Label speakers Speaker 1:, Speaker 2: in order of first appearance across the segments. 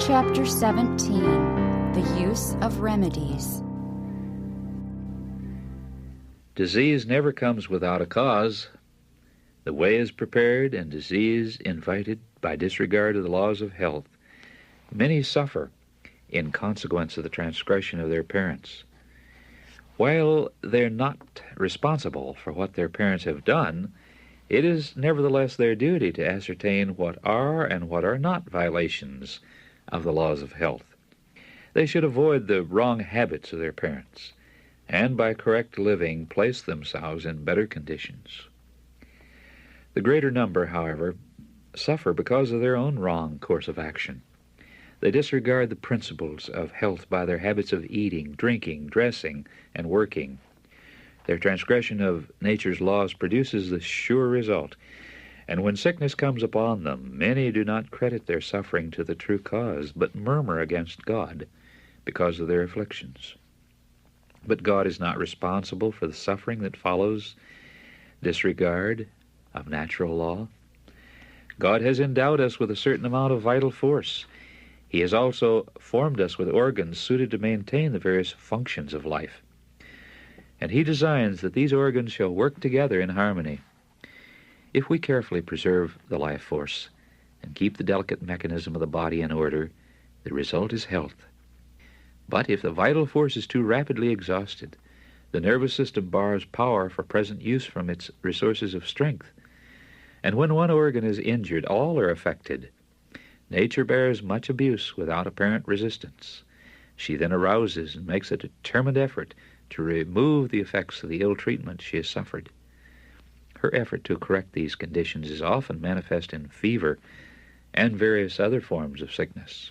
Speaker 1: Chapter 17, The Use of Remedies.
Speaker 2: Disease never comes without a cause. The way is prepared and disease invited by disregard of the laws of health. Many suffer in consequence of the transgression of their parents. While they're not responsible for what their parents have done, it is nevertheless their duty to ascertain what are and what are not violations of the laws of health. They should avoid the wrong habits of their parents, and by correct living place themselves in better conditions. The greater number, however, suffer because of their own wrong course of action. They disregard the principles of health by their habits of eating, drinking, dressing, and working. Their transgression of nature's laws produces the sure result, and when sickness comes upon them, many do not credit their suffering to the true cause, but murmur against God because of their afflictions. But God is not responsible for the suffering that follows disregard of natural law. God has endowed us with a certain amount of vital force. He has also formed us with organs suited to maintain the various functions of life. And He designs that these organs shall work together in harmony. If we carefully preserve the life force and keep the delicate mechanism of the body in order, the result is health. But if the vital force is too rapidly exhausted, the nervous system borrows power for present use from its resources of strength. And when one organ is injured, all are affected. Nature bears much abuse without apparent resistance. She then arouses and makes a determined effort to remove the effects of the ill treatment she has suffered. Her effort to correct these conditions is often manifest in fever and various other forms of sickness.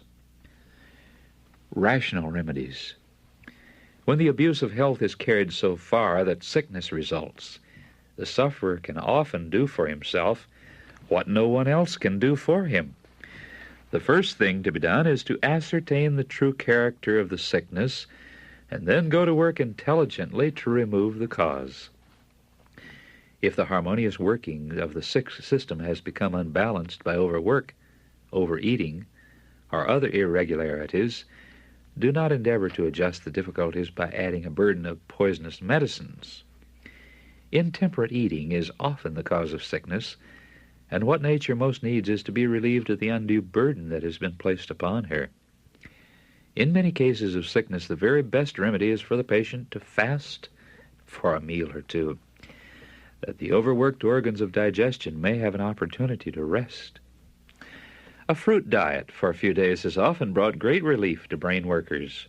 Speaker 2: Rational remedies. When the abuse of health is carried so far that sickness results, the sufferer can often do for himself what no one else can do for him. The first thing to be done is to ascertain the true character of the sickness and then go to work intelligently to remove the cause. If the harmonious working of the system has become unbalanced by overwork, overeating, or other irregularities, do not endeavor to adjust the difficulties by adding a burden of poisonous medicines. Intemperate eating is often the cause of sickness, and what nature most needs is to be relieved of the undue burden that has been placed upon her. In many cases of sickness, the very best remedy is for the patient to fast for a meal or two, that the overworked organs of digestion may have an opportunity to rest. A fruit diet for a few days has often brought great relief to brain workers.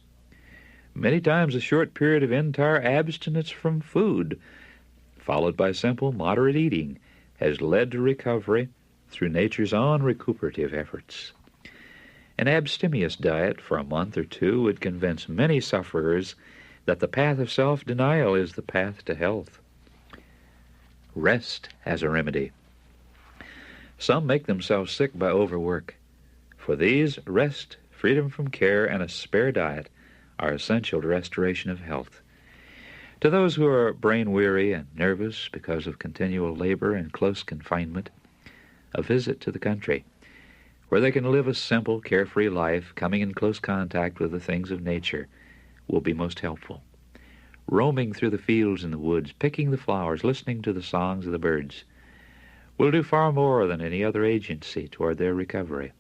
Speaker 2: Many times a short period of entire abstinence from food, followed by simple, moderate eating, has led to recovery through nature's own recuperative efforts. An abstemious diet for a month or two would convince many sufferers that the path of self-denial is the path to health. Rest as a remedy. Some make themselves sick by overwork. For these, rest, freedom from care, and a spare diet are essential to restoration of health. To those who are brain-weary and nervous because of continual labor and close confinement, a visit to the country, where they can live a simple, carefree life, coming in close contact with the things of nature, will be most helpful. Roaming through the fields and the woods, picking the flowers, listening to the songs of the birds, will do far more than any other agency toward their recovery.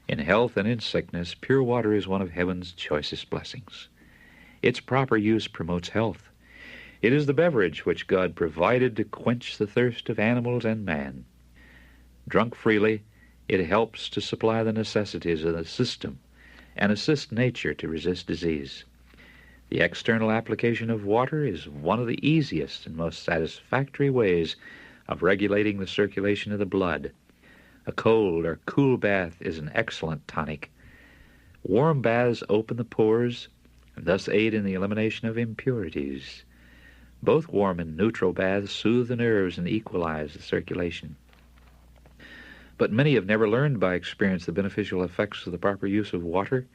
Speaker 2: In health and in sickness, pure water is one of heaven's choicest blessings. Its proper use promotes health. It is the beverage which God provided to quench the thirst of animals and man. Drunk freely, it helps to supply the necessities of the system and assist nature to resist disease. The external application of water is one of the easiest and most satisfactory ways of regulating the circulation of the blood. A cold or cool bath is an excellent tonic. Warm baths open the pores and thus aid in the elimination of impurities. Both warm and neutral baths soothe the nerves and equalize the circulation. But many have never learned by experience the beneficial effects of the proper use of water,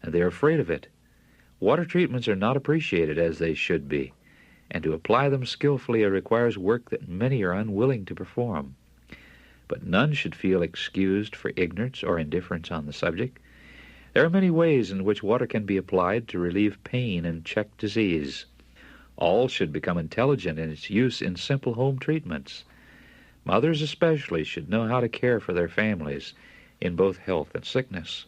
Speaker 2: and they are afraid of it. Water treatments are not appreciated as they should be, and to apply them skillfully requires work that many are unwilling to perform. but none should feel excused for ignorance or indifference on the subject. There are many ways in which water can be applied to relieve pain and check disease. All should become intelligent in its use in simple home treatments. Mothers especially should know how to care for their families in both health and sickness.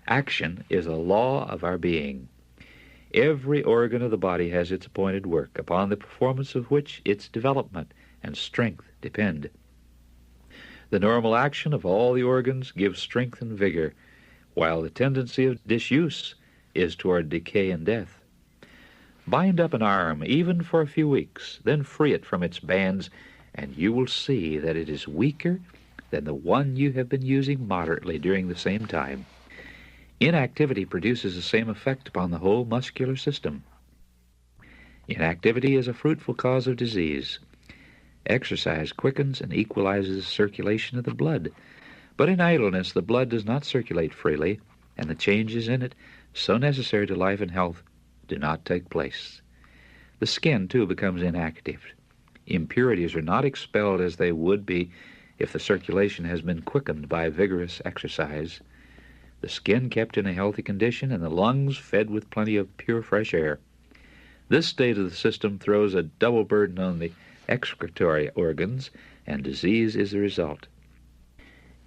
Speaker 2: Action is a law of our being. Every organ of the body has its appointed work, upon the performance of which its development and strength depend. The normal action of all the organs gives strength and vigor, while the tendency of disuse is toward decay and death. Bind up an arm, even for a few weeks, then free it from its bands, and you will see that it is weaker than the one you have been using moderately during the same time. Inactivity produces the same effect upon the whole muscular system. Inactivity is a fruitful cause of disease. Exercise quickens and equalizes the circulation of the blood, but in idleness the blood does not circulate freely, and the changes in it, so necessary to life and health, do not take place. The skin, too, becomes inactive. Impurities are not expelled as they would be if the circulation has been quickened by vigorous exercise. The skin kept in a healthy condition, and the lungs fed with plenty of pure fresh air. This state of the system throws a double burden on the excretory organs, and disease is the result.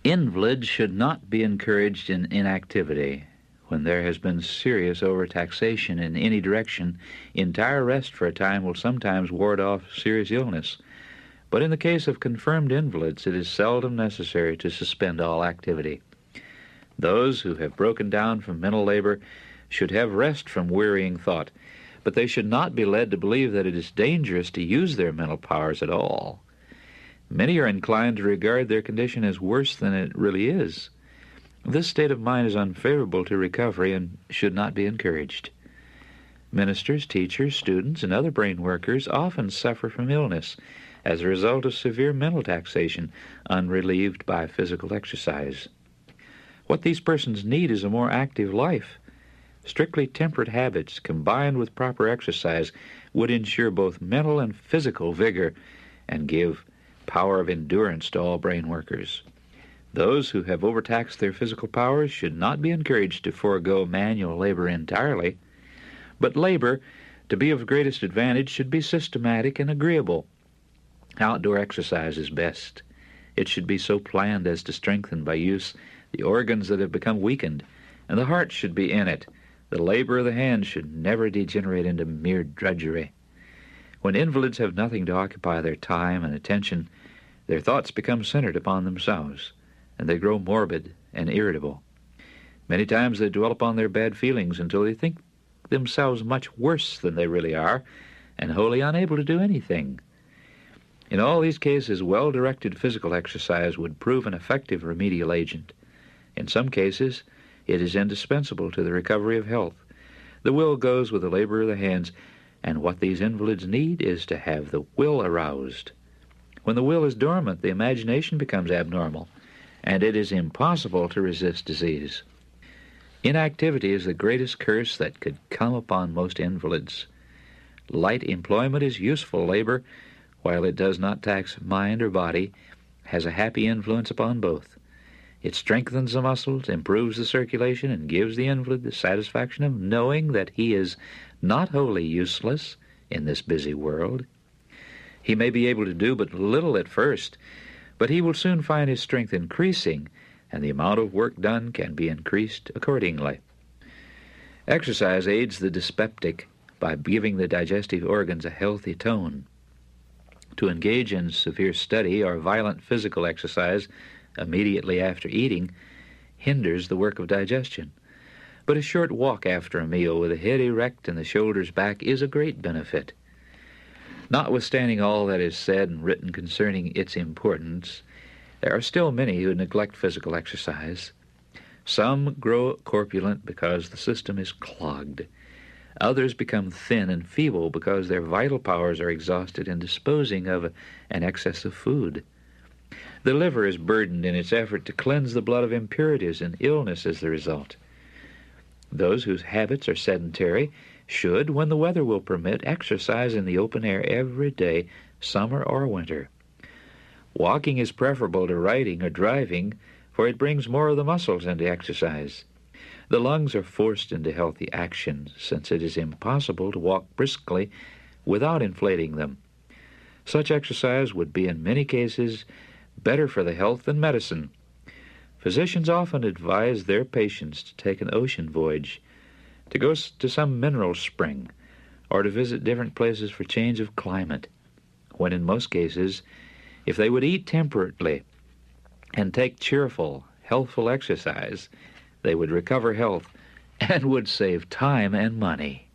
Speaker 2: Invalids should not be encouraged in inactivity. When there has been serious overtaxation in any direction, entire rest for a time will sometimes ward off serious illness. But in the case of confirmed invalids, it is seldom necessary to suspend all activity. Those who have broken down from mental labor should have rest from wearying thought, but they should not be led to believe that it is dangerous to use their mental powers at all. Many are inclined to regard their condition as worse than it really is. This state of mind is unfavorable to recovery and should not be encouraged. Ministers, teachers, students, and other brain workers often suffer from illness as a result of severe mental taxation unrelieved by physical exercise. What these persons need is a more active life. Strictly temperate habits combined with proper exercise would ensure both mental and physical vigor and give power of endurance to all brain workers. Those who have overtaxed their physical powers should not be encouraged to forego manual labor entirely, but labor, to be of greatest advantage, should be systematic and agreeable. Outdoor exercise is best. It should be so planned as to strengthen by use the organs that have become weakened, and the heart should be in it. The labor of the hands should never degenerate into mere drudgery. When invalids have nothing to occupy their time and attention, their thoughts become centered upon themselves, and they grow morbid and irritable. Many times they dwell upon their bad feelings until they think themselves much worse than they really are, and wholly unable to do anything. In all these cases, well-directed physical exercise would prove an effective remedial agent. In some cases, it is indispensable to the recovery of health. The will goes with the labor of the hands, and what these invalids need is to have the will aroused. When the will is dormant, the imagination becomes abnormal, and it is impossible to resist disease. Inactivity is the greatest curse that could come upon most invalids. Light employment is useful labor, while it does not tax mind or body, has a happy influence upon both. It strengthens the muscles, improves the circulation, and gives the invalid the satisfaction of knowing that he is not wholly useless in this busy world. He may be able to do but little at first, but he will soon find his strength increasing, and the amount of work done can be increased accordingly. Exercise aids the dyspeptic by giving the digestive organs a healthy tone. To engage in severe study or violent physical exercise immediately after eating hinders the work of digestion, but a short walk after a meal with the head erect and the shoulders back is a great benefit. Notwithstanding all that is said and written concerning its importance, there are still many who neglect physical exercise. Some grow corpulent because the system is clogged. Others become thin and feeble because their vital powers are exhausted in disposing of an excess of food. The liver is burdened in its effort to cleanse the blood of impurities, and illness is the result. Those whose habits are sedentary should, when the weather will permit, exercise in the open air every day, summer or winter. Walking is preferable to riding or driving, for it brings more of the muscles into exercise. The lungs are forced into healthy action, since it is impossible to walk briskly without inflating them. Such exercise would be in many cases better for the health than medicine. Physicians often advise their patients to take an ocean voyage, to go to some mineral spring, or to visit different places for change of climate, when in most cases, if they would eat temperately and take cheerful, healthful exercise, they would recover health and would save time and money.